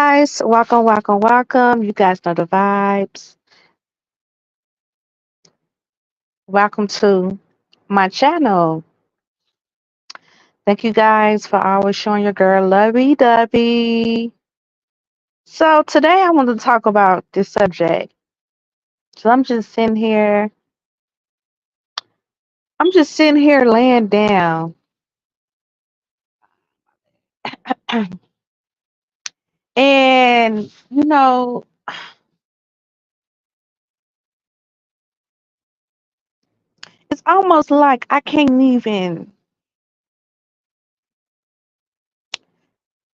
guys, welcome, welcome, welcome. You guys know the vibes. Welcome to my channel. Thank you guys for always showing your girl lovey dovey. So today I want to talk about this subject. So I'm just sitting here laying down. And it's almost like I can't even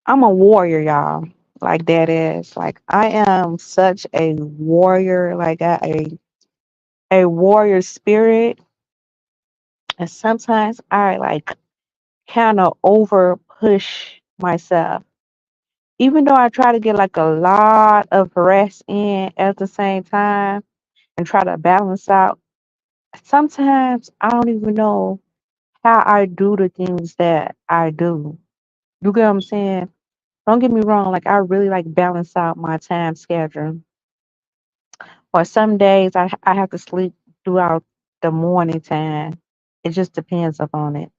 I'm a warrior, y'all. Like that is. Like I am such a warrior, like a warrior spirit. And sometimes I like kind of over push myself. Even though I try to get like a lot of rest in at the same time and try to balance out, sometimes I don't even know how I do the things that I do. You get what I'm saying? Don't get me wrong, like I really like balance out my time schedule. Or some days I have to sleep throughout the morning time. It just depends upon it.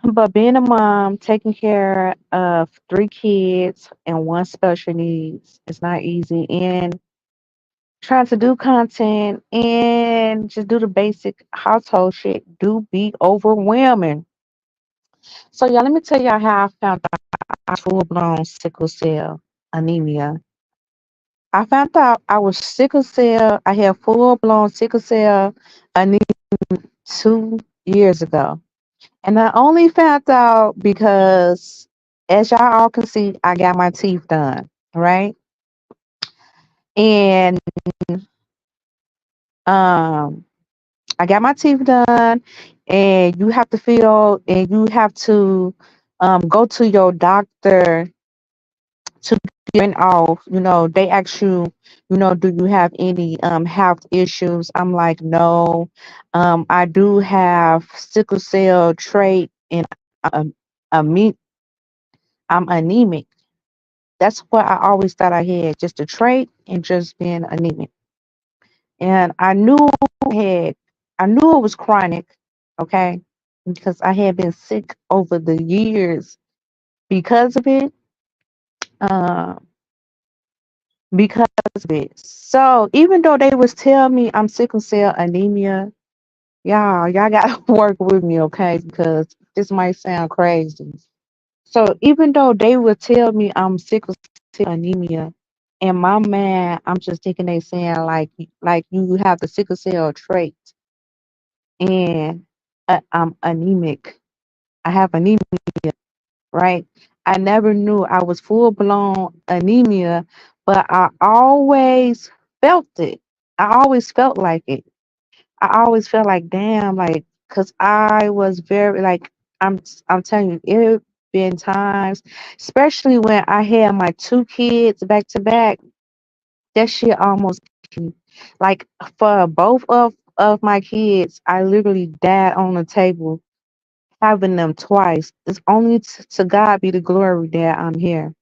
But being a mom, taking care of three kids and one special needs is not easy. And trying to do content and just do the basic household shit do be overwhelming. So y'all, let me tell y'all how I found out I was full blown sickle cell anemia. I found out I was sickle cell. I had full blown sickle cell anemia 2 years ago. And I only found out because, as y'all all can see, I got my teeth done, right? And um, I got my teeth done, and you have to feel, and you have to go to your doctor to get off. They ask you, do you have any health issues? I'm like, no. I do have sickle cell trait, and I'm, I'm, I'm anemic. That's what I always thought I had, just a trait and just being anemic. And I knew it was chronic, okay, because I had been sick over the years because of it. Um, because of it. So even though they was telling me I'm sickle cell anemia, y'all gotta work with me, okay? Because this might sound crazy. So even though they would tell me I'm sickle cell anemia, in my mind, I'm just thinking they saying like you have the sickle cell trait, and I'm anemic. I have anemia, right? I never knew I was full blown anemia, but I always felt it. I always felt like it. I always felt like damn, like because I was very like I'm I'm telling you, it been times, especially when I had my two kids back to back. That shit almost killed me. Like for both of my kids, I literally died on the table having them twice. It's only to God be the glory that I'm here.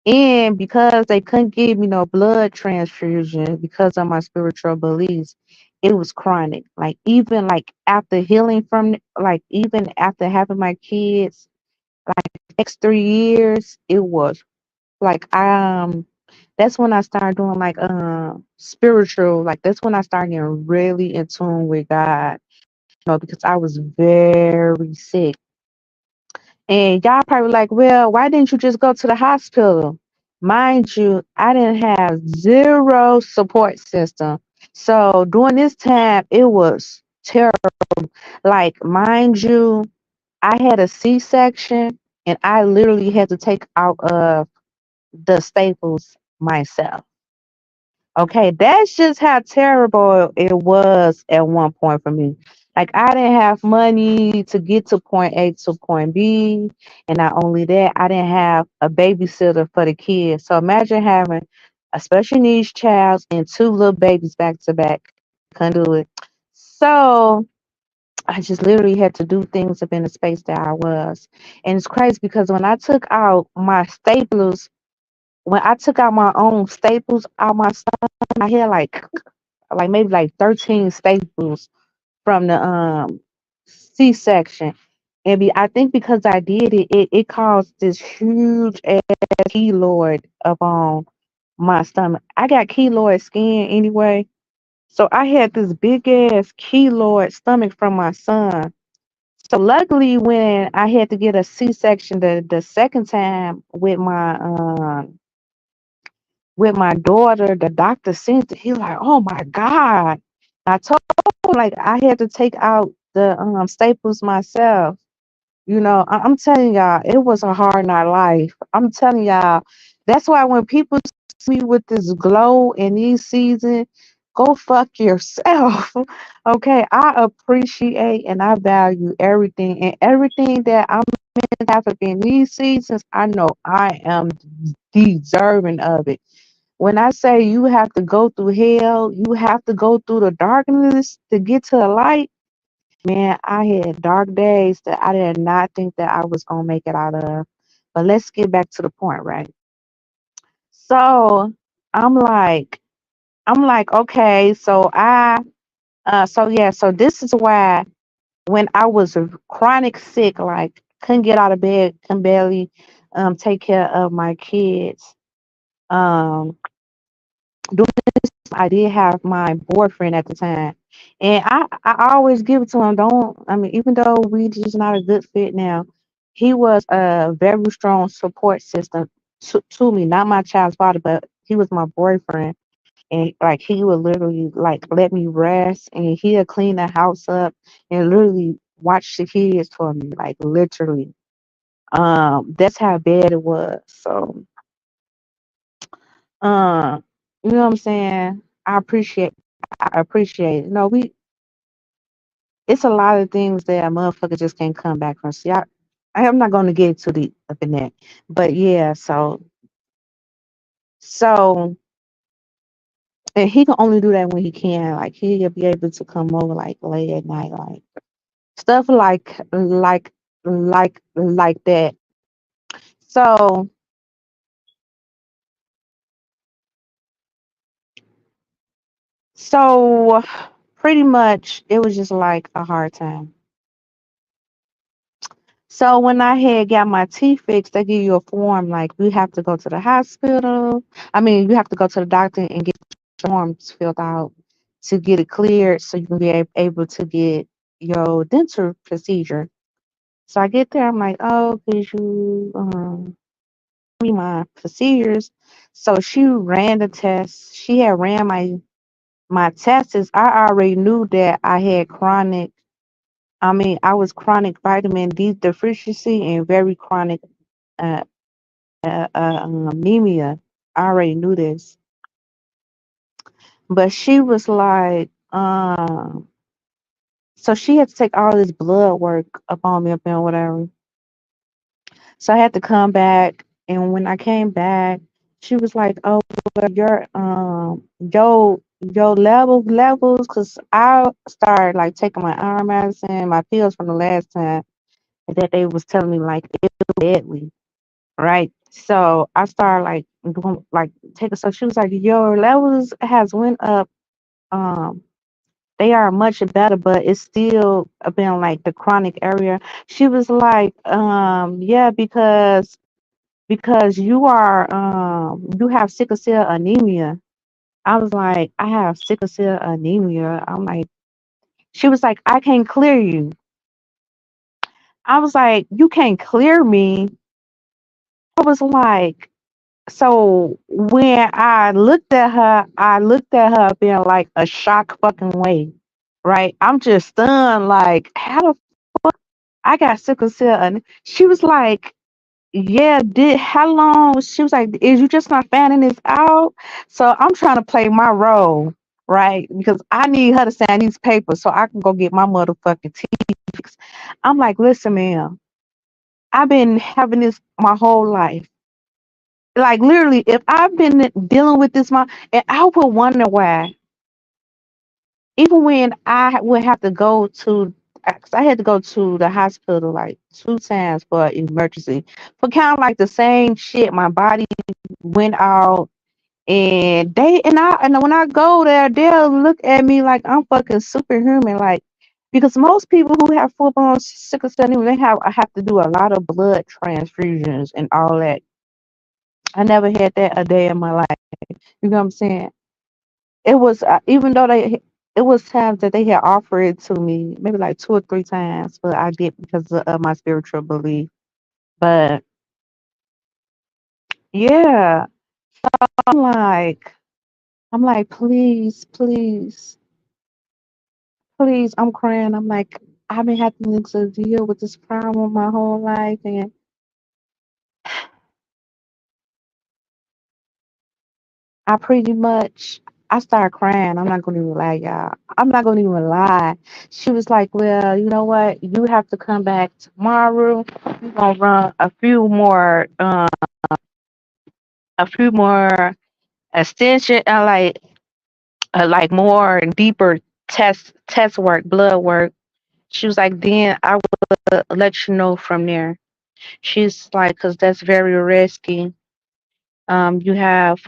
And because they couldn't give me no blood transfusion because of my spiritual beliefs, it was chronic. Like even like after healing from like even after having my kids, next 3 years, it was like that's when I started doing like spiritual, like that's when I started getting really in tune with God, because I was very sick. And y'all probably like, well, why didn't you just go to the hospital? Mind you, I didn't have zero support system. So during this time, it was terrible. Like, mind you, I had a C-section and I literally had to take out of the staples myself. Okay, that's just how terrible it was at one point for me. Like I didn't have money to get to point A to point B, and not only that, I didn't have a babysitter for the kids. So imagine having a special needs child and two little babies back to back. Couldn't do it. So I just literally had to do things up in the space that I was. And it's crazy because when I took out my staplers, when I took out my own staples out my stomach, I had like maybe like 13 staples from the C-section. And I think because I did it, it caused this huge ass keloid up on my stomach. I got keloid skin anyway. So I had this big ass keloid stomach from my son. So luckily when I had to get a C-section the second time with my daughter, the doctor seen it. He like, oh my God. I told him like I had to take out the staples myself. You know, I'm telling y'all, it was a hard night life. I'm telling y'all, that's why when people see me with this glow in these seasons, go fuck yourself. Okay, I appreciate and I value everything and everything that I'm in happen in these seasons. I know I am deserving of it. When I say you have to go through hell, you have to go through the darkness to get to the light. Man, I had dark days that I did not think that I was gonna make it out of. But let's get back to the point, right? So I'm like, okay, so yeah, so this is why when I was chronic sick, like couldn't get out of bed, couldn't barely take care of my kids. Um, I did have my boyfriend at the time, and I always give it to him. Don't I mean, even though we just not a good fit now, he was a very strong support system to me. Not my child's father, but he was my boyfriend, and like he would literally like let me rest, and he'll clean the house up and literally watch the kids for me, like literally. That's how bad it was. So, um, you know what I'm saying? I appreciate it. No, it's a lot of things that a motherfucker just can't come back from. See, I am not going to get too deep up in that, but yeah. So, and he can only do that when he can. Like he'll be able to come over like late at night, like stuff like that. So, so pretty much it was just like a hard time. So when I had got my teeth fixed, they give you a form like you have to go to the hospital. I mean, you have to go to the doctor and get forms filled out to get it cleared so you can be able to get your dental procedure. So I get there, I'm like, oh, could you me my procedures? So she ran the test. She had ran my tests. I already knew that I had chronic. I mean, I was chronic vitamin D deficiency and very chronic uh, anemia. I already knew this, but she was like, so she had to take all this blood work upon me up and whatever. So I had to come back, and when I came back, she was like, "Oh, well, your levels," because I started like taking my iron medicine, my pills from the last time that they was telling me like it was deadly. Right. So I started like doing like taking so she was like, your levels has went up. Um, they are much better, but it's still been like the chronic area. She was like, yeah, because you have sickle cell anemia. I was like, I have sickle cell anemia. I'm like, she was like, I can't clear you. I was like, you can't clear me. I was like, so when I looked at her being like a shock fucking way, right? I'm just stunned, like, how the I got sickle cell? And she was like, yeah, did how long? She was like, is you just not finding this out? So I'm trying to play my role, right? Because I need her to sign these papers so I can go get my motherfucking teeth fixed. I'm like, listen, ma'am, I've been having this my whole life. Like literally, if I've been dealing with this, and I would wonder why, even when I would have to go to 'cause I had to go to the hospital like 2 times for emergency for kind of like the same shit. My body went out, and when I go there, they'll look at me like I'm fucking superhuman, like because most people who have full blown sickle cell anemia, I have to do a lot of blood transfusions and all that. I never had that a day in my life. You know what I'm saying? It was even though it was times that they had offered it to me, maybe like 2 or 3 times, but I did because of my spiritual belief. But yeah, I'm like, I'm like, please, please, please. I'm crying. I'm like, I've been having to deal with this problem my whole life, and I pretty much I started crying. I'm not gonna even lie, y'all. I'm not gonna even lie. She was like, "Well, you know what? You have to come back tomorrow. We're gonna run a few more extension, like more deeper test work, blood work." She was like, "Then I will let you know from there." She's like, "Cause that's very risky. You have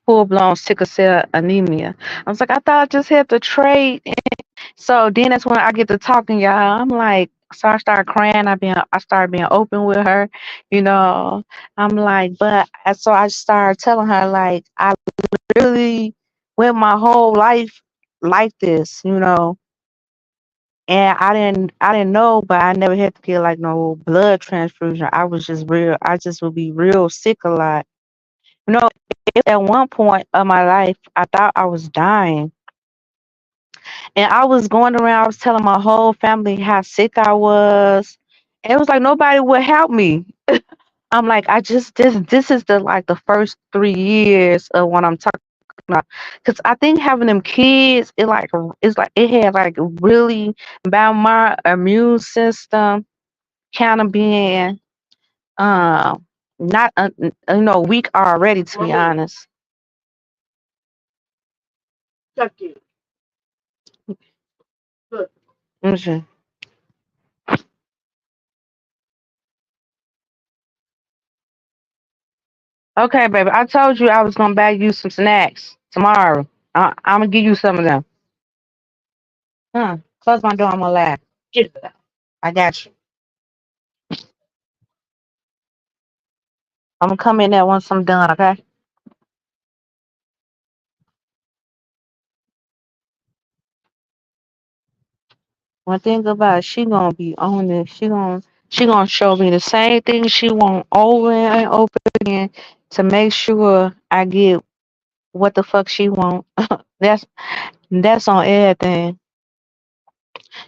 full blown sickle cell anemia." I was like, "I thought I just had to trade." So then that's when I get to talking, y'all. I'm like, so I started crying. I started being open with her, you know. I'm like, but so I started telling her like I really went my whole life like this, you know. And I didn't know, but I never had to get like no blood transfusion. I was just real. I just would be real sick a lot. You know, at one point of my life, I thought I was dying. And I was going around, I was telling my whole family how sick I was. And it was like nobody would help me. I'm like, I just this is the like the first 3 years of what I'm talking about. Cause I think having them kids, it's like it had like really about my immune system kind of being not weak already, to be honest. Mhm. Okay, baby. I told you I was gonna buy you some snacks tomorrow. I'm gonna give you some of them. Close my door. I'm gonna laugh. I got you. I'm gonna come in there once I'm done. Okay. One thing about it, she gonna be on it. She gonna show me the same thing she want over and over again to make sure I get what the fuck she want. That's that's on everything.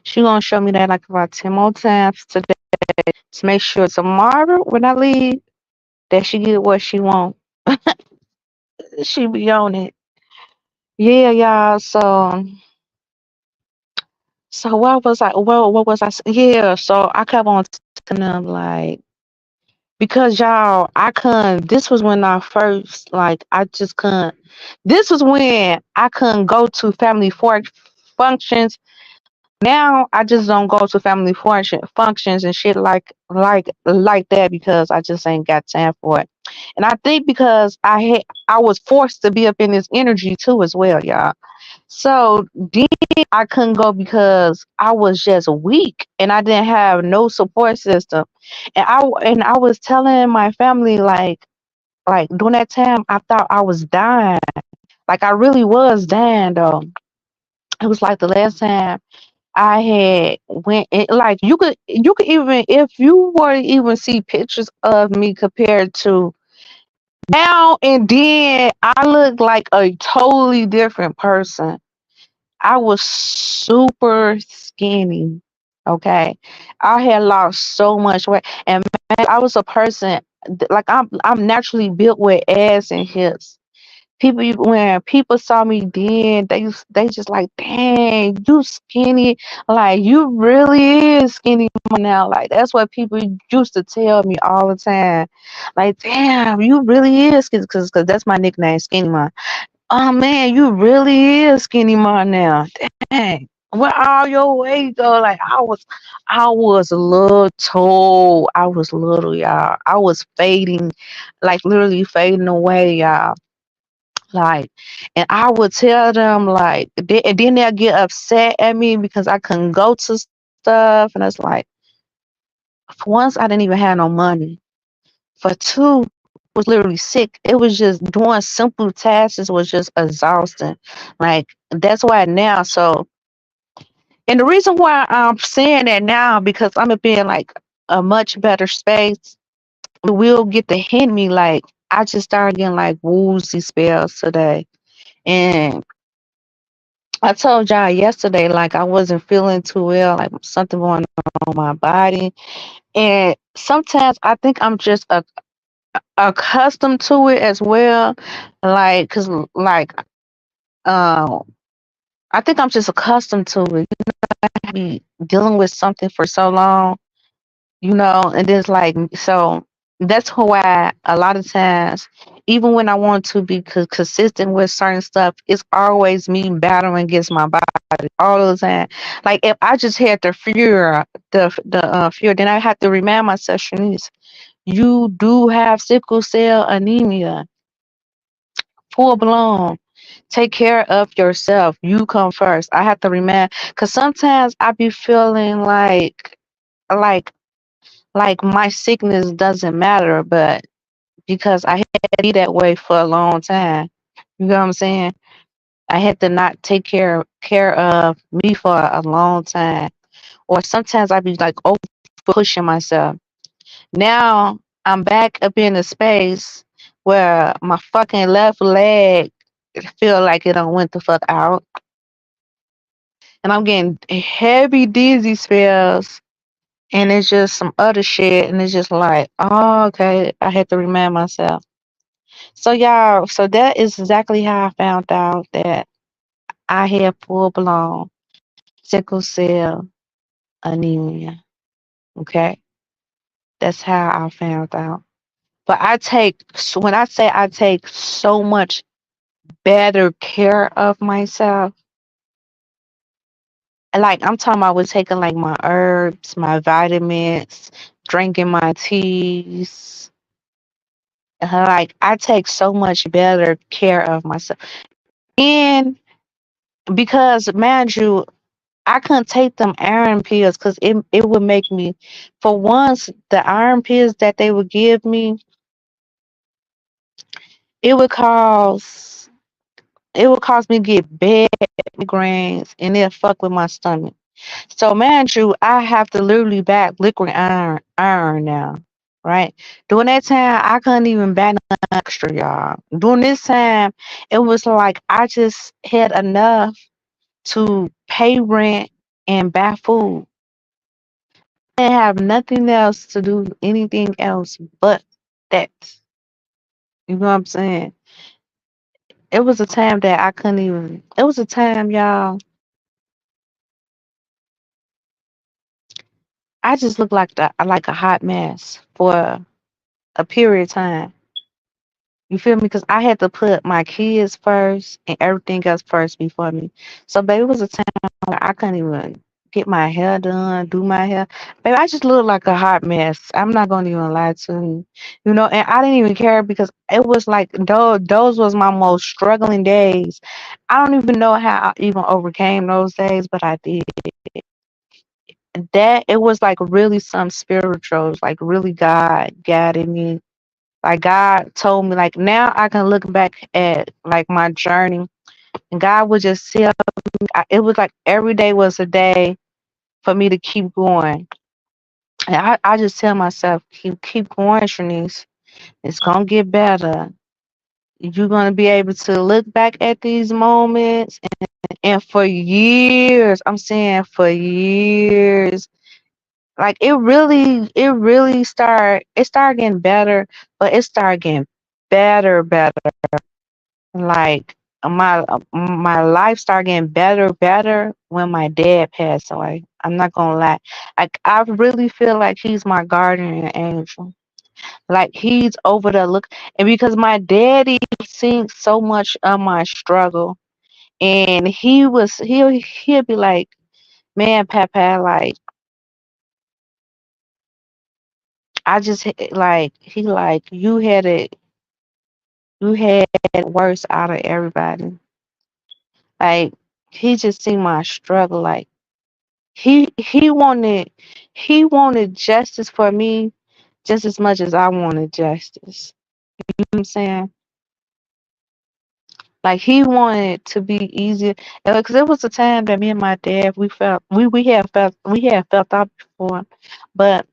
She gonna show me that like about 10 more times today to make sure tomorrow when I leave that she get what she want. She be on it. Yeah, y'all. So what was I? Well, what was I? Yeah. So I kept on telling them like because y'all, I couldn't. This was when I first like I just couldn't. This was when I couldn't go to functions. Now I just don't go to functions and shit like that because I just ain't got time for it. And I think because I was forced to be up in this energy too as well, y'all. So then I couldn't go because I was just weak and I didn't have no support system. And I was telling my family like during that time I thought I was dying. Like I really was dying though. It was like the last time I had like you could even if you were to even see pictures of me compared to now and then I look like a totally different person. I was super skinny. Okay. I had lost so much weight. And man, I was a person like I'm naturally built with ass and hips. When people saw me then, they just like, dang, you skinny. Like you really is skinny now. Like that's what people used to tell me all the time. Like, damn, you really is skinny because that's my nickname, Skinny Mom. Oh man, you really is Skinny Mom now. Dang. Where all your weight go? Like I was little. I was little, y'all. I was fading, like literally fading away, y'all. Like, and I would tell them like, and then they'll get upset at me because I couldn't go to stuff, and it's like, for once, I didn't even have no money. For two, was literally sick. It was just doing simple tasks was just exhausting. Like that's why now. So, and the reason why I'm saying that now because I'm gonna be in like a much better space. It will get the hint me like I just started getting like woozy spells today, and I told y'all yesterday like I wasn't feeling too well, like something going on in my body, and sometimes I think I'm just accustomed to it as well, like cause like um I think I'm just accustomed to it. Be dealing with something for so long, and it's like so that's why a lot of times, even when I want to be consistent with certain stuff, it's always me battling against my body all the time. Like if I just had the fear, then I have to remind myself, Shanice, you do have sickle cell anemia, full blown. Take care of yourself. You come first. I have to remind, cause sometimes I be feeling like like my sickness doesn't matter, but because I had to be that way for a long time. You know what I'm saying? I had to not take care of me for a long time. Or sometimes I be like over pushing myself. Now I'm back up in a space where my fucking left leg feel like it done went the fuck out. And I'm getting heavy dizzy spells and it's just some other shit and it's just like, oh okay, I had to remind myself. So y'all, so that is exactly how I found out that I had full blown sickle cell anemia. Okay. That's how I found out. But when I say I take so much better care of myself, like I'm talking about with taking like my herbs, my vitamins, drinking my teas. Like I take so much better care of myself. And because mind you, I couldn't take them iron pills because it would make me, for once, the iron pills that they would give me, it would cause it would cause me to get bad migraines and it'll fuck with my stomach. So mind you, I have to literally back liquid iron now. Right? During that time I couldn't even back nothing extra, y'all. During this time, it was like I just had enough to pay rent and buy food. Didn't have nothing else to do anything else but that. You know what I'm saying? It was a time that I couldn't even. It was a time, y'all. I just looked like a hot mess for a period of time. You feel me? Because I had to put my kids first and everything else first before me. So, baby, it was a time where I couldn't even get my hair done, do my hair. Baby, I just looked like a hot mess. I'm not gonna even lie to you. And I didn't even care because it was like those was my most struggling days. I don't even know how I even overcame those days, but I did. That it was like really some spirituals, like really God guided me. Like God told me, like now I can look back at like my journey, and God would just tell me. It was like every day was a day for me to keep going. And I just tell myself, keep going, Shanice. It's gonna get better. You're gonna be able to look back at these moments, and for years, I'm saying for years, like it started getting better, but it started getting better. Like my life started getting better when my dad passed away. I'm not gonna lie. Like I really feel like he's my guardian angel. Like he's over the look, and because my daddy seen so much of my struggle, and he'll be like, Man, Papa, like I just like he like you had it worse out of everybody. Like he just seen my struggle. Like he wanted justice for me just as much as I wanted justice. You know what I'm saying? Like he wanted to be easier, because it was a time that me and my dad we had felt out before, but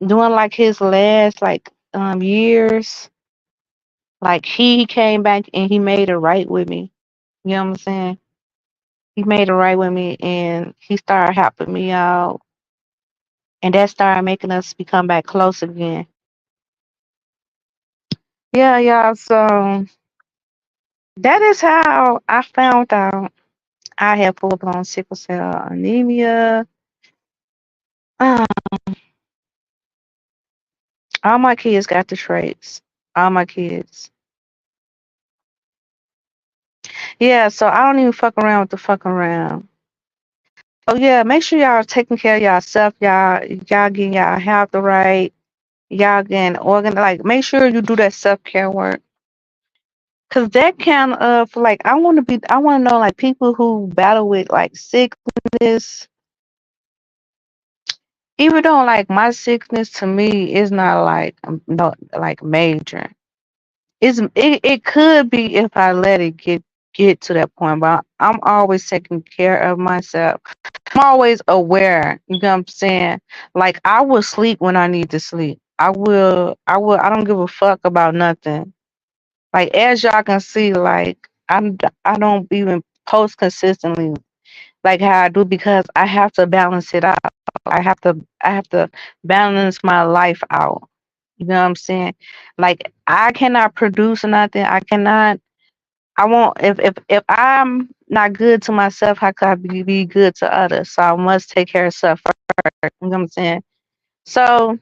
during like his last like years, like he came back and he made it right with me. You know what I'm saying? He made it right with me, and he started helping me out, and that started making us become back close again. Yeah, yeah. So that is how I found out I have full blown sickle cell anemia. Uh, all my kids got the traits. All my kids. Yeah, so I don't even fuck around with the fuck around. Oh yeah, make sure y'all taking care of yourself. Y'all getting y'all health right. Y'all getting like make sure you do that self care work. Cause that kind of like I wanna know like people who battle with like sickness, even though like my sickness to me is not like no like major. It could be if I let it get to that point, but I'm always taking care of myself. I'm always aware. You know what I'm saying? Like I will sleep when I need to sleep. I don't give a fuck about nothing. Like as y'all can see, like I don't even post consistently like how I do because I have to balance it out. I have to balance my life out. You know what I'm saying? Like I cannot produce nothing. I cannot. I won't. If I'm not good to myself, how could I be good to others? So I must take care of self first. You know what I'm saying? So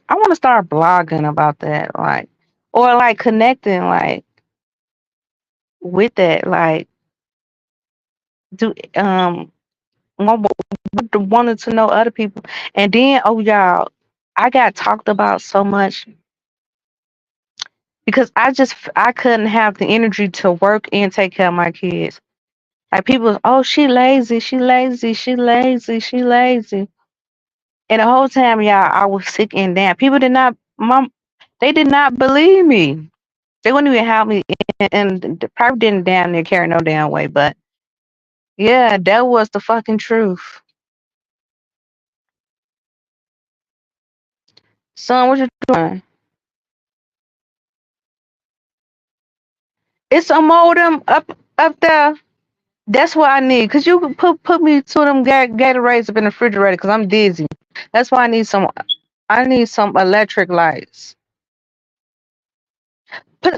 I want to start blogging about that, like, or like connecting, like with that, like do wa- wanted to know other people, and then oh y'all, I got talked about so much because I couldn't have the energy to work and take care of my kids. Like people, oh she lazy, she lazy, she lazy, she lazy, and the whole time y'all I was sick and down. People did not, mom, they did not believe me. They wouldn't even help me, and the probably didn't damn near carry no damn way. But yeah, that was the fucking truth. Son, what you doing? It's a modem up there. That's what I need. Cause you can put me to them Gatorades up in the refrigerator. Cause I'm dizzy. That's why I need some. I need some electric lights.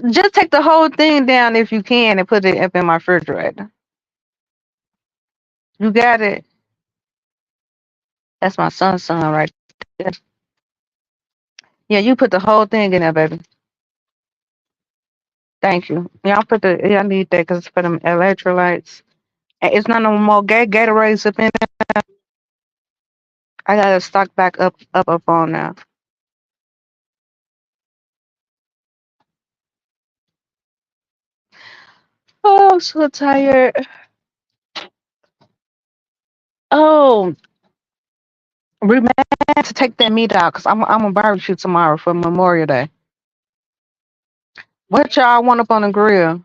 Just take the whole thing down if you can and put it up in my refrigerator. You got it. That's my son right there. Yeah, you put the whole thing in there, baby. Thank you. Yeah, I need that because it's for them electrolytes. And it's not no more Gatorades up in there. I gotta stock back up on now. Oh, I'm so tired. Oh, remember to take that meat out because I'm a barbecue tomorrow for Memorial Day. What y'all want up on the grill?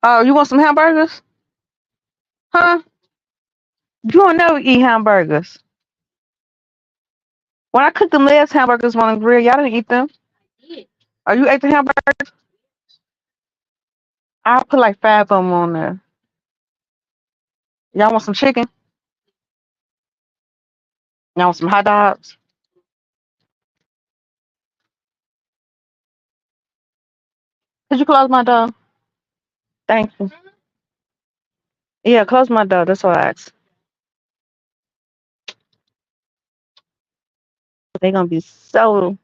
Oh, you want some hamburgers? Huh? You don't never eat hamburgers. When I cooked them last hamburgers on the grill, y'all didn't eat them. Oh, you ate the hamburgers? I'll put like five of them on there. Y'all want some chicken? Y'all want some hot dogs? Could you close my door? Thank you. Yeah, close my door. That's what I asked. They're gonna be so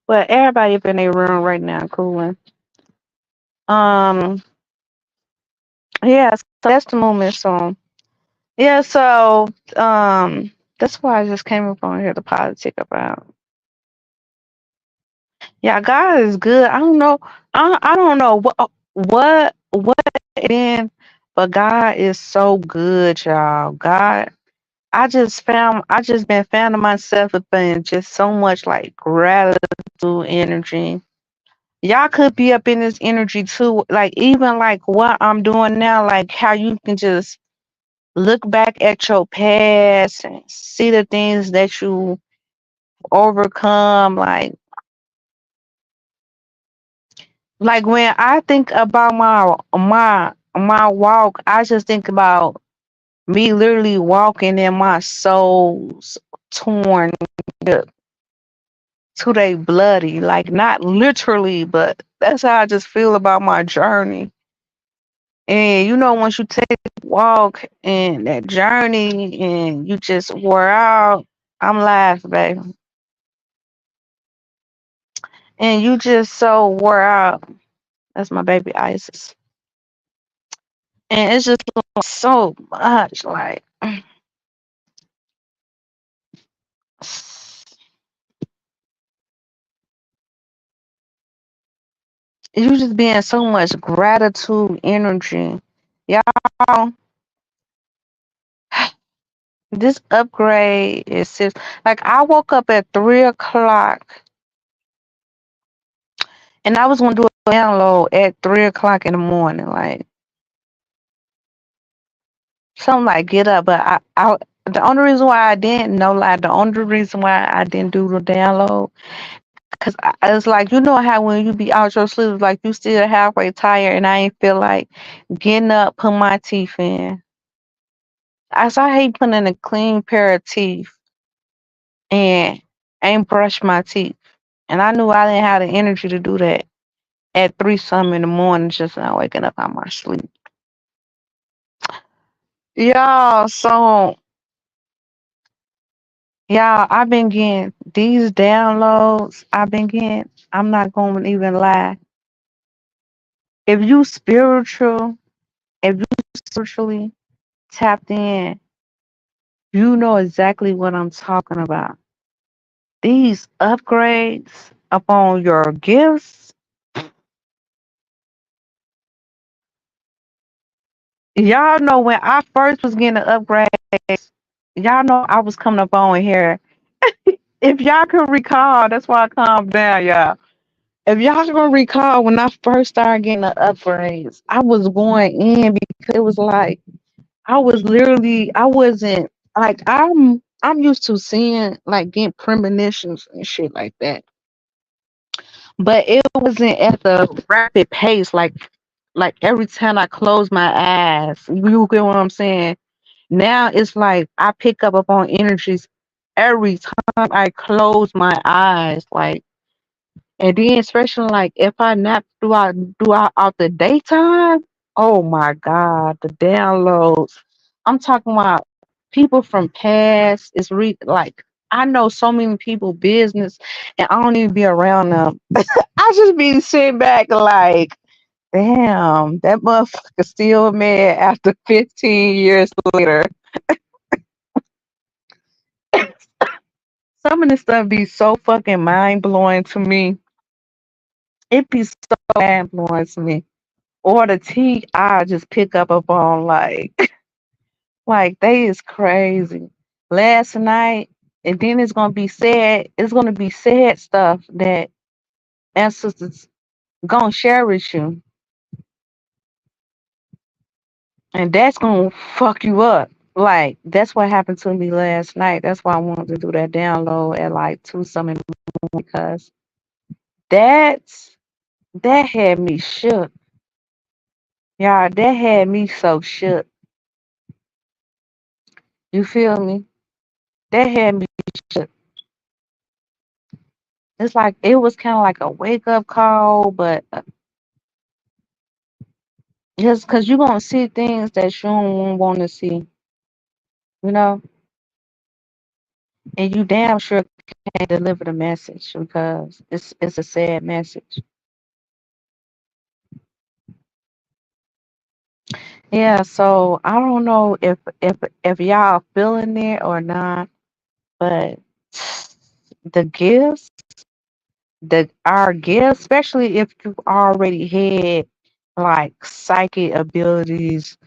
well. Everybody up in their room right now, cooling. Um, yeah, so that's the movement song. Yeah, so that's why I just came up on here to politic about. Yeah, God is good. I don't know. I don't know what in, but God is so good, y'all. God, I just been finding myself within just so much like gratitude energy. Y'all could be up in this energy too, like even like what I'm doing now, like how you can just look back at your past and see the things that you overcome, like when I think about my walk, I just think about me literally walking in my soul's torn up to they bloody, like not literally, but that's how I just feel about my journey. And you know, once you take a walk and that journey and you just wore out, I'm laughing, baby. And you just so wore out. That's my baby Isis. And it's just so much like you just being so much gratitude energy. Y'all, this upgrade is just like I woke up at 3 o'clock and I was gonna do a download at 3 o'clock in the morning, like something like get up, but I the only reason why I didn't know, like the only reason why I didn't do the download, cause it's like you know how when you be out your sleep, it's like you still halfway tired, and I ain't feel like getting up, put my teeth in. I hate putting in a clean pair of teeth and ain't brush my teeth, and I knew I didn't have the energy to do that at 3 something in the morning, just not waking up out my sleep. Y'all, so y'all, I've been getting these downloads. I've been getting. I'm not going to even lie. If you spiritual, if you spiritually tapped in, you know exactly what I'm talking about. These upgrades upon your gifts, y'all know when I first was getting the upgrades, y'all know I was coming up on here. If y'all can recall, that's why I calmed down, y'all. If y'all can recall, when I first started getting the upgrades, I was going in because it was like I was literally I wasn't like I'm used to seeing like getting premonitions and shit like that. But it wasn't at the rapid pace like every time I close my eyes. You get what I'm saying? Now it's like I pick up upon energies every time I close my eyes. Like and then especially like if I nap throughout out the daytime, oh my God, the downloads. I'm talking about people from past is like I know so many people business and I don't even be around them. I just be sitting back like, damn, that motherfucker still mad after 15 years later. Some of this stuff be so fucking mind blowing to me. It be so mind blowing to me. Or the tea I just pick up upon like like they is crazy. Last night, and then it's gonna be sad stuff that ancestors gonna share with you. And that's gonna fuck you up. Like that's what happened to me last night. That's why I wanted to do that download at like 2 something because that's that had me shook. Y'all, that had me so shook. You feel me? That had me shook. It's like it was kind of like a wake up call, but just because you're gonna see things that you don't want to see, you know, and you damn sure can't deliver the message because it's a sad message. Yeah, so I don't know if y'all feeling it or not, but the gifts, the our gifts, especially if you already had like psychic abilities.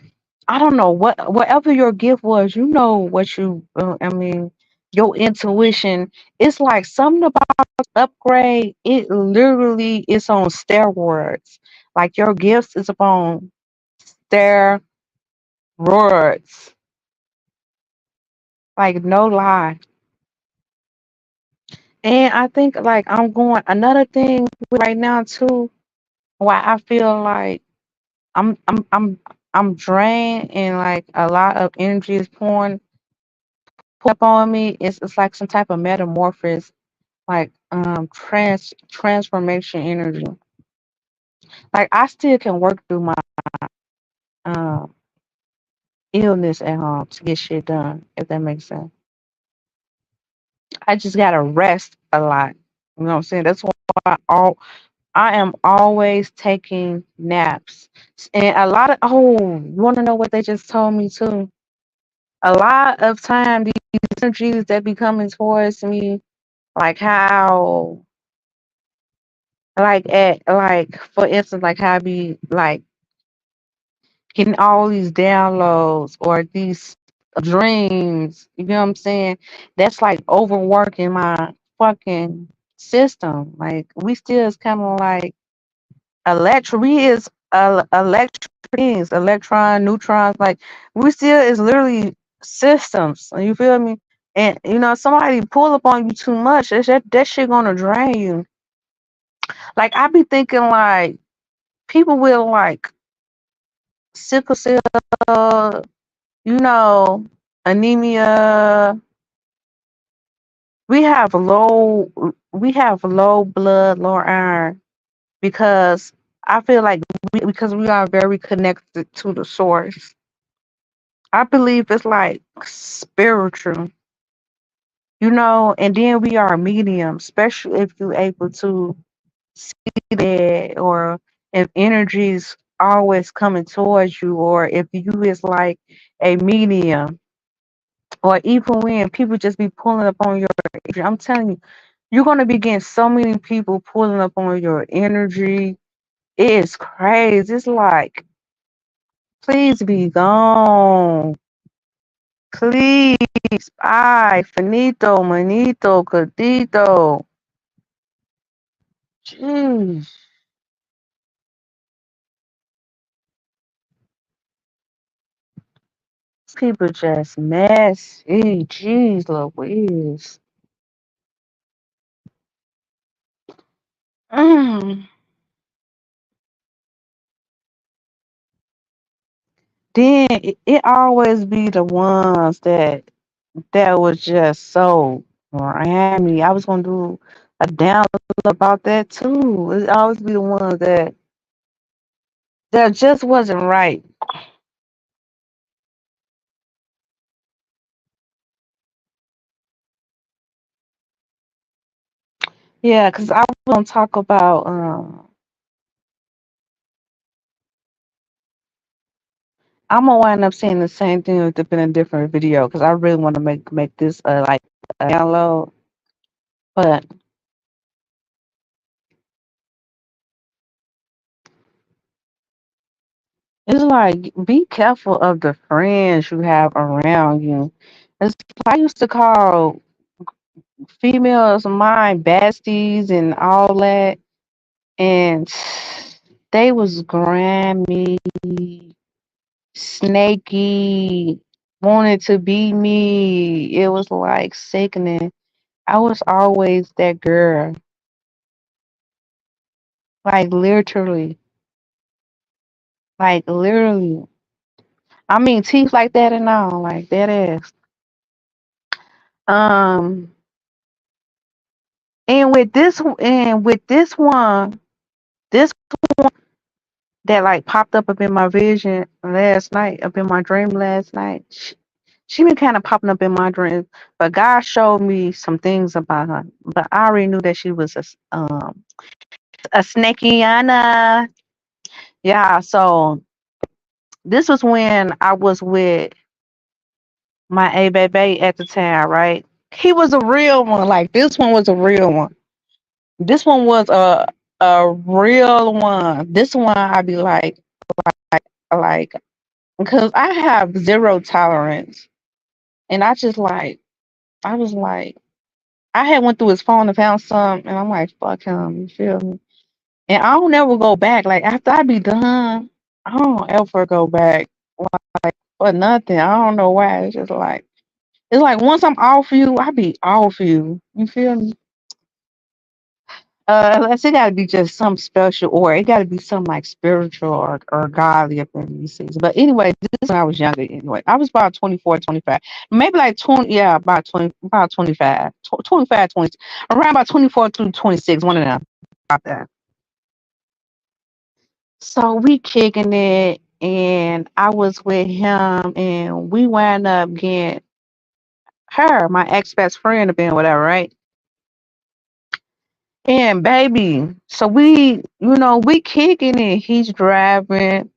I don't know whatever your gift was, you know what you I mean, your intuition. It's like something about upgrade. It literally is on steroids. Like your gifts is upon steroids. Like no lie. And I think like I'm going another thing right now too, why I feel like I'm I'm I'm I'm drained and like a lot of energy is pouring up on me. It's like some type of metamorphosis, like transformation energy. Like I still can work through my um illness at home to get shit done, if that makes sense. I just gotta rest a lot. You know what I'm saying? That's why I am always taking naps. And a lot of you wanna know what they just told me too? A lot of time these energies that be coming towards me, like how like for instance, like how I be like getting all these downloads or these dreams, you know what I'm saying? That's like overworking my fucking system. Like we still is kind of like we is electric beings, electron, neutrons. Like we still is literally systems. You feel me? And you know, somebody pull up on you too much, that shit gonna drain you. Like I be thinking like people with like sickle cell, you know, anemia. We have low blood, low iron because I feel like because we are very connected to the source. I believe it's like spiritual, you know, and then we are medium, especially if you're able to see that or if energy's always coming towards you or if you is like a medium or even when people just be pulling up on your energy. I'm telling you, you're gonna be getting so many people pulling up on your energy. It is crazy. It's like, please be gone. Please. Ay, finito, manito, codito. Jeez. These people just messy. Jeez Louise. Mm. Then it always be the ones that was just so grimy. I was gonna do a download about that too. It always be the ones that just wasn't right. Yeah, because I was gonna talk about I'm gonna wind up saying the same thing with in a different video because I really want to make this like a download. But it's like be careful of the friends you have around you. It's I used to call females mine besties and all that, and they was grimy, snaky, wanted to be me. It was like sickening. I was always that girl, like literally, like literally. I mean, teeth like that and all, like that ass. Um, and with this one, this that like popped up in my vision last night, up in my dream last night. She been kind of popping up in my dreams, but God showed me some things about her. But I already knew that she was a snakiana. Yeah, so This was when I was with my A baby at the time, right? He was a real one. Like this one was a real one. This one was a real one. This one I'd be like because I have zero tolerance, and I was like I had went through his phone and found some, and I'm like fuck him. You feel me? And I don't ever go back. Like after I be done, I don't ever go back for nothing. I don't know why. It's like once I'm off you, I be off you. You feel me? Unless it gotta be just something special, or it gotta be something like spiritual or godly up in these seasons. But anyway, this is when I was younger. Anyway, I was about 24, 25, maybe like 20. Yeah, about 25, 25, 20, around about 24 to 26. One of them. About that. So we kicking it, and I was with him, and we wound up getting her, my ex best friend, to be whatever, right? And baby, so we kicking it. He's driving.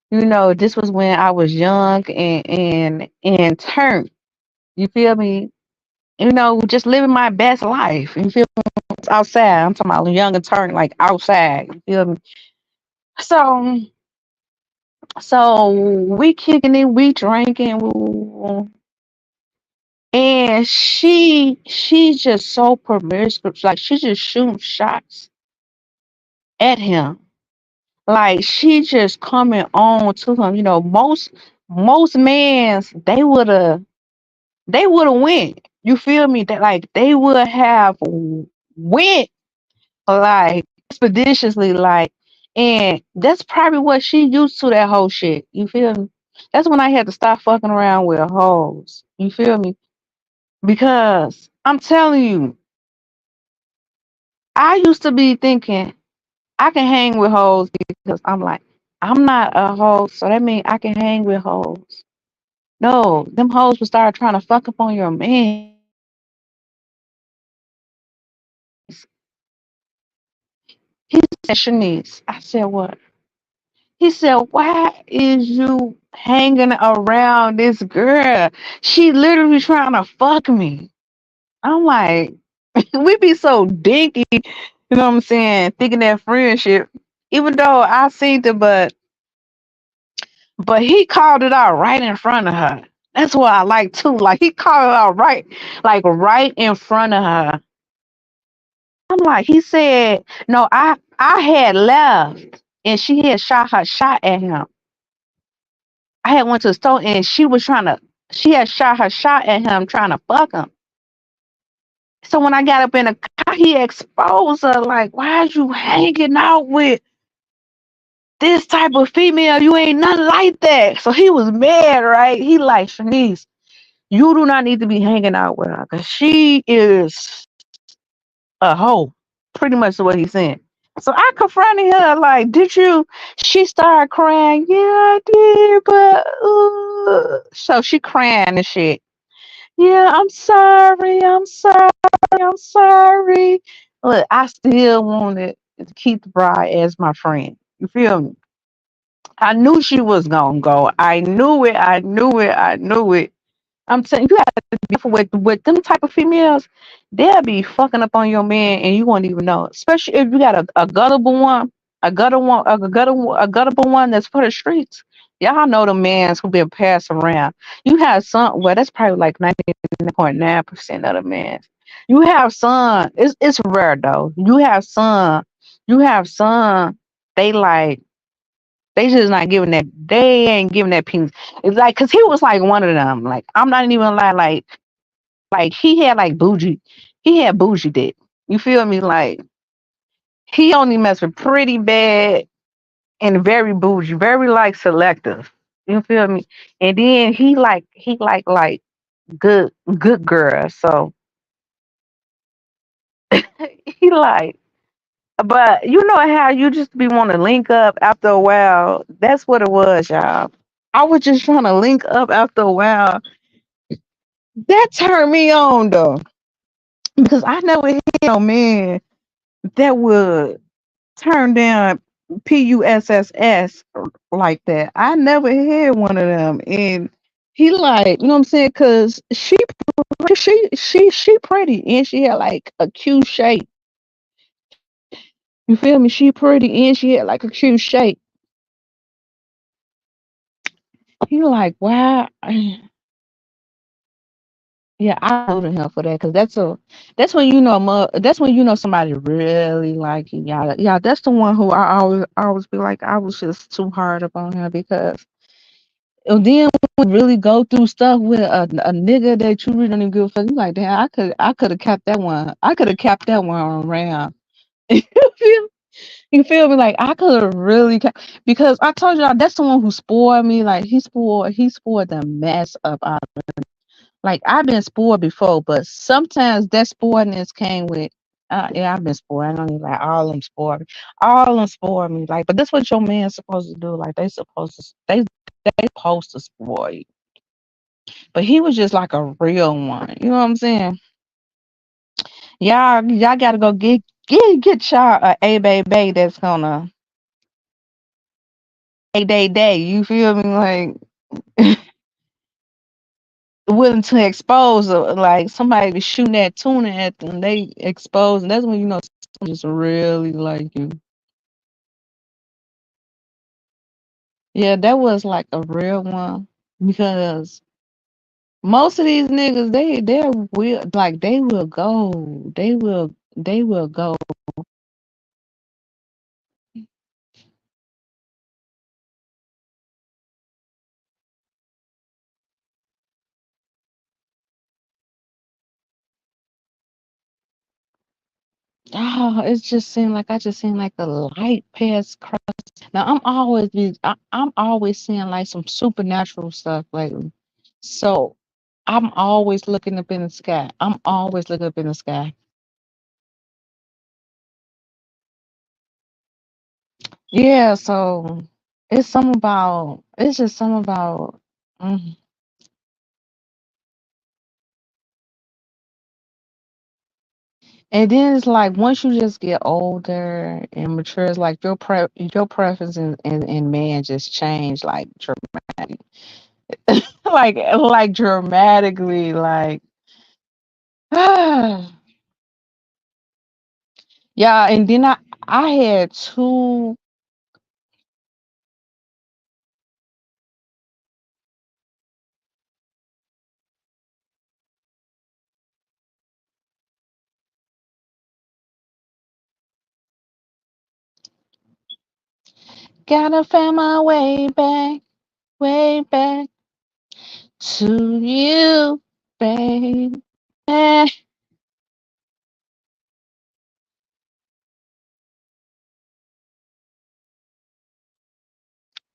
This was when I was young and turned. You feel me? Just living my best life. You feel me? Outside. I'm talking about young and turned, like outside. You feel me? So, so we kicking it, we drinking, and she's just so promiscuous. Like she just shooting shots at him. Like she just coming on to him. Most mans they would have went. You feel me? That like they would have went like expeditiously, like, and that's probably what she used to, that whole shit. You feel me? That's when I had to stop fucking around with hoes. You feel me? Because I'm telling you, I used to be thinking I can hang with hoes because I'm like, I'm not a hoe, so that means I can hang with hoes. No, them hoes will start trying to fuck up on your man. He said, Shanice. I said, what? He said, why is you hanging around this girl? She literally trying to fuck me. I'm like, we be so dinky, you know what I'm saying? Thinking that friendship. Even though I seen it, but he called it out right in front of her. That's what I like too. Like he called it out right in front of her. I'm like, he said, no, I had left and she had shot her shot at him. I had went to the store and she had shot her shot at him trying to fuck him. So when I got up in the car, he exposed her like, why is you hanging out with this type of female? You ain't nothing like that. So he was mad, right? He like, Shanice, you do not need to be hanging out with her because she is a hoe. Pretty much what he's saying. So I confronted her like, did you? She started crying. Yeah, I did, but so she crying and shit. Yeah, I'm sorry. I'm sorry. I'm sorry. Look, I still wanted to keep the bride as my friend. You feel me? I knew she was gonna go. I knew it. I knew it. I knew it. I'm saying you have to be careful with them type of females. They'll be fucking up on your man and you won't even know. Especially if you got a guttable one, a guttable one that's for the streets. Y'all know the mans who been passed around. You have some. Well, that's probably like 99.9% of the mans. You have some. It's rare though. You have some. You have some. They like. They just not giving that. They ain't giving that penis. It's like, cause he was like one of them. Like, I'm not even gonna lie. Like he had like bougie. He had bougie dick. You feel me? Like he only messed with pretty bad and very bougie, very like selective. You feel me? And then he like good girl. So he like. But you know how you just be want to link up after a while. That's what it was, y'all. I was just trying to link up after a while. That turned me on though, because I never had no man that would turn down. PUSSS like that. I never had one of them, and he like, you know what I'm saying? Cause she pretty, and she had like a cute shape. You feel me? She pretty, and she had like a cute shape. He like, wow. Yeah, I voted him for that because that's when you know that's when you know somebody really like you. Yeah, yeah, that's the one who I always be like I was just too hard up on him because and then when you really go through stuff with a nigga that you really don't even give a fuck. You like, damn, I could have kept that one. I could have kept that one around. you feel you feel me? Like I could have really kept because I told you that's the one who spoiled me. Like he spoiled the mess up out. Like I've been spoiled before, but sometimes that spoiledness came with. Yeah, I've been spoiled. I don't even like all of them spoiled me. All of them spoiled me. Like, but that's what your man's supposed to do. Like they supposed to spoil you. But he was just like a real one. You know what I'm saying? Y'all gotta go get y'all a baby that's gonna day. You feel me? Like willing to expose like somebody be shooting that tuna at them, they expose, and that's when you know someone just really like you. Yeah, that was like a real one because most of these niggas they will like they will go. Oh, it just seemed like I just seen like the light pass across. Now I'm always seeing like some supernatural stuff lately. So I'm always looking up in the sky. I'm always looking up in the sky. Yeah, so it's just something about mm. And then it's like once you just get older and mature, it's like your preference in man just change like dramatically. like dramatically like yeah, and then I had two. Gotta find my way back to you, babe. Eh,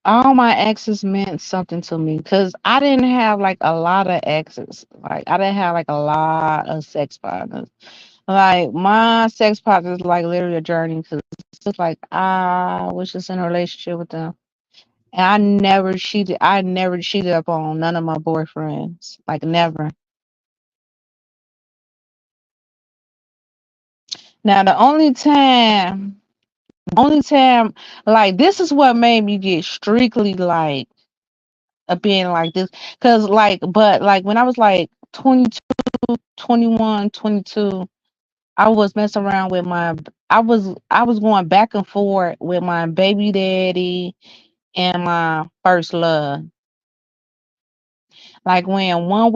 all my exes meant something to me because I didn't have like a lot of exes. Like I didn't have like a lot of sex partners. Like my sex partners like literally a journey because it's like I was just in a relationship with them. And I never cheated. I never cheated up on none of my boyfriends. Like never. Now the only time like this is what made me get strictly like a being like this. Cause like but like when I was like 22, 21, 22, I was messing around with I was going back and forth with my baby daddy and my first love. Like when one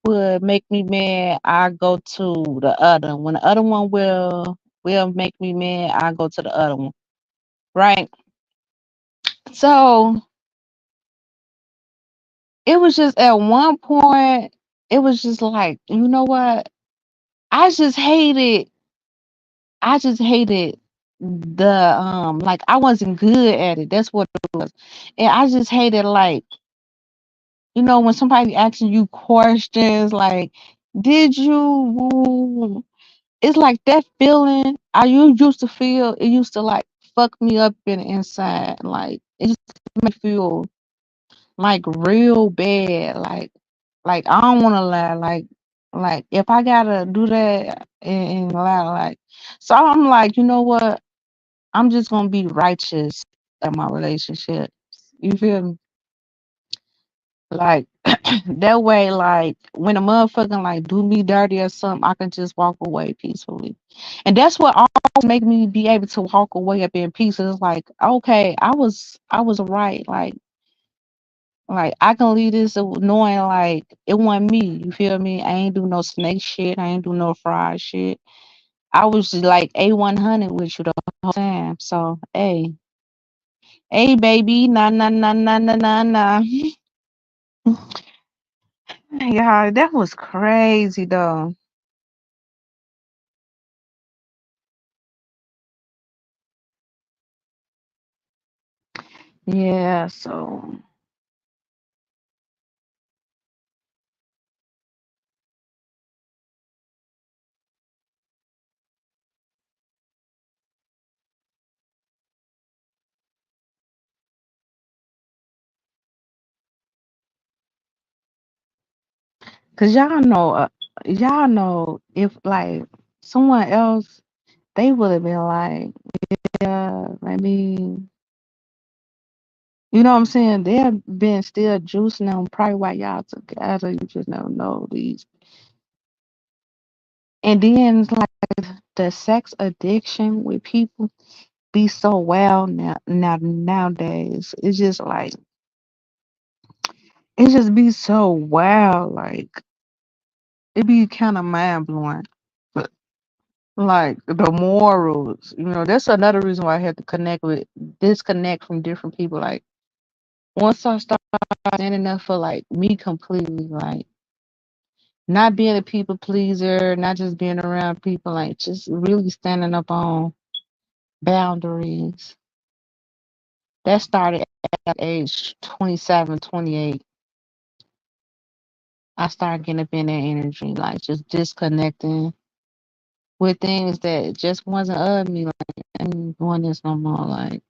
would make me mad, I go to the other. When the other one will make me mad, I go to the other one. Right? So it was just at one point, it was just like, you know what? I just hated I just hated the like I wasn't good at it. That's what it was. And I just hated like, when somebody asking you questions like, did you it's like that feeling I used to feel, it used to like fuck me up in the inside. Like it just made me feel like real bad. Like I don't wanna lie. Like if I gotta do that and lie, like so I'm like, you know what? I'm just gonna be righteous in my relationships. You feel me? Like that way, like when a motherfucker like do me dirty or something, I can just walk away peacefully. And that's what always make me be able to walk away up in peace. It's like, okay, I was right. Like I can leave this knowing like it wasn't me. You feel me? I ain't do no snake shit. I ain't do no fried shit. I was just like A100 with you the whole time. So hey baby, nah nah nah nah nah nah nah. Yeah, that was crazy though. Yeah, so cause y'all know if like someone else, they would have been like, yeah, I mean, you know what I'm saying? They have been still juicing on probably while y'all together. You just never know these. And then it's like the sex addiction with people be so well nowadays. It's just like it just be so wild. Like it be kind of mind blowing. Like the morals, that's another reason why I had to disconnect from different people. Like once I start standing up for like me completely, like not being a people pleaser, not just being around people, like just really standing up on boundaries. That started at age 27, 28. I started getting up in that energy, like just disconnecting with things that just wasn't of me. Like I ain't doing this no more. Like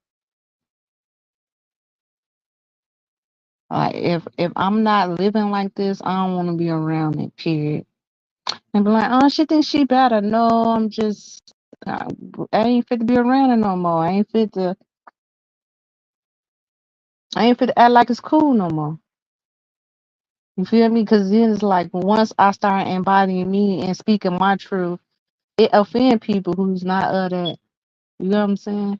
if I'm not living like this, I don't want to be around it. Period. And be like, oh, she thinks she better. No, I'm just, I, I ain't fit to be around it no more. I ain't fit to act like it's cool no more. You feel me? Because then it's like once I start embodying me and speaking my truth, it offend people who's not of that. You know what I'm saying?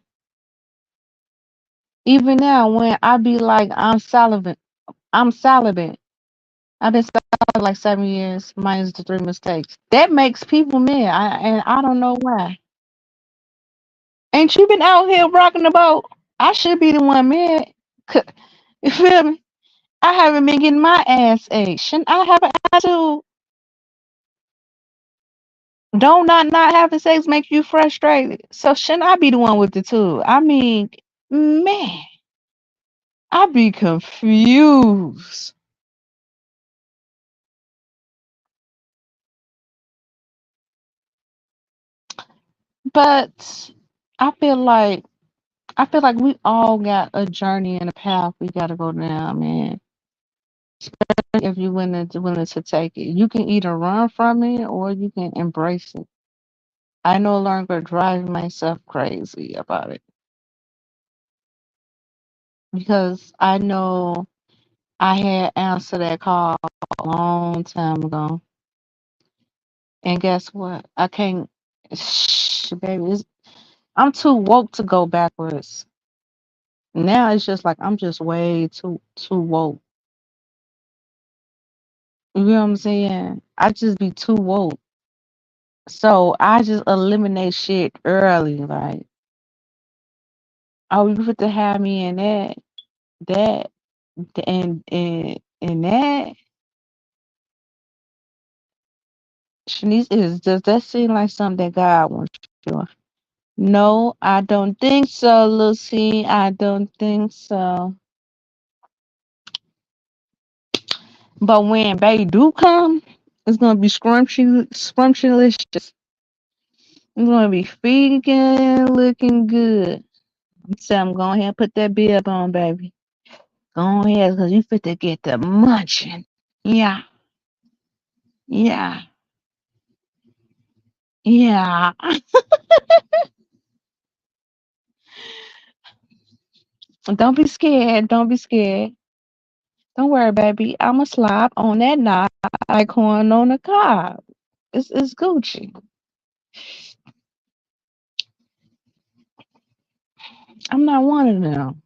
Even now, when I be like, I'm celibate. I've been celibate like 7 years, minus the three mistakes. That makes people mad, and I don't know why. Ain't you been out here rocking the boat? I should be the one mad. You feel me? I haven't been getting my ass ate. Shouldn't I have an attitude? Don't not having sex make you frustrated? So shouldn't I be the one with the tool? I mean, man, I be confused. But I feel like I feel like we all got a journey and a path we gotta go down, man. If you're willing to take it, you can either run from it or you can embrace it. I no longer drive myself crazy about it because I know I had answered that call a long time ago. And guess what? I can't, baby, I'm too woke to go backwards. Now it's just like I'm just way too woke. You know what I'm saying? I just be too woke. So I just eliminate shit early. Like, oh, you fit to have me in that, and that. Shanice, does that seem like something that God wants you to do? No, I don't think so, Lucy. I don't think so. But when baby do come, it's gonna be scrumptious. It's gonna be freaking looking good. So I'm going ahead and put that bib on, baby. Go ahead, cause you fit to get the munching. Yeah, yeah, yeah. Don't be scared. Don't be scared. Don't worry, baby. I'ma slide on that knob like corn on the cob. It's Gucci. I'm not one of them.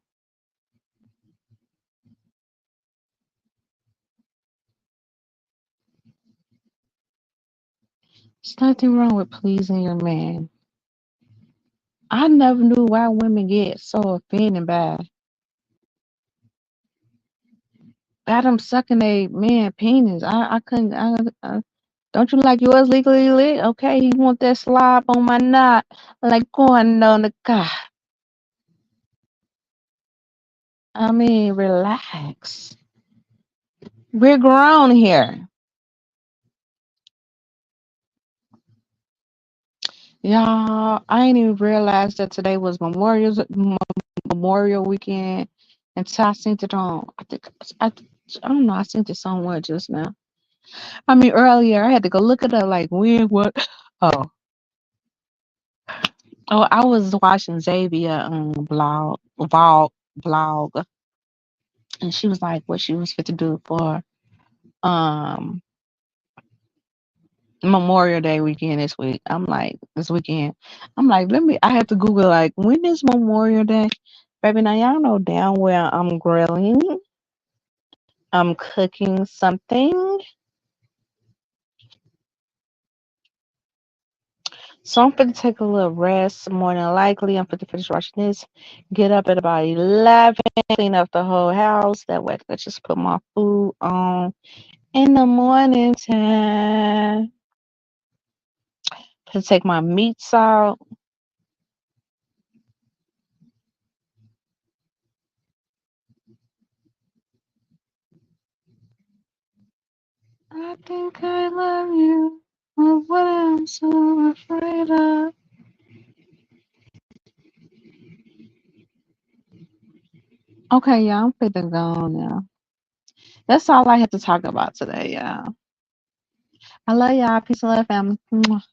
There's nothing wrong with pleasing your man. I never knew why women get so offended by them sucking a man penis. I couldn't. Don't you like yours legally lit? Okay, you want that slob on my knot like corn on the cob. I mean, relax. We're grown here. Y'all, I didn't even realize that today was Memorial weekend until I seen it on. I, I don't know. I seen it somewhere just now. I mean, earlier I had to go look it up. Like when? What? Oh, oh, I was watching Xavier vlog, and she was like, what she was fit to do for um Memorial Day weekend this week. I'm like, this weekend. I'm like, let me. I have to Google like when is Memorial Day, baby. Now y'all know damn well I'm grilling. I'm cooking something. So I'm finna take a little rest. More than likely, I'm finna finish watching this. Get up at about 11. Clean up the whole house. That way, I can just put my food on in the morning time. To take my meats out. I think I love you. But what I'm so afraid of. Okay, yeah, I'm finna go now. That's all I have to talk about today, y'all. I love y'all. Peace and love, family. Mwah.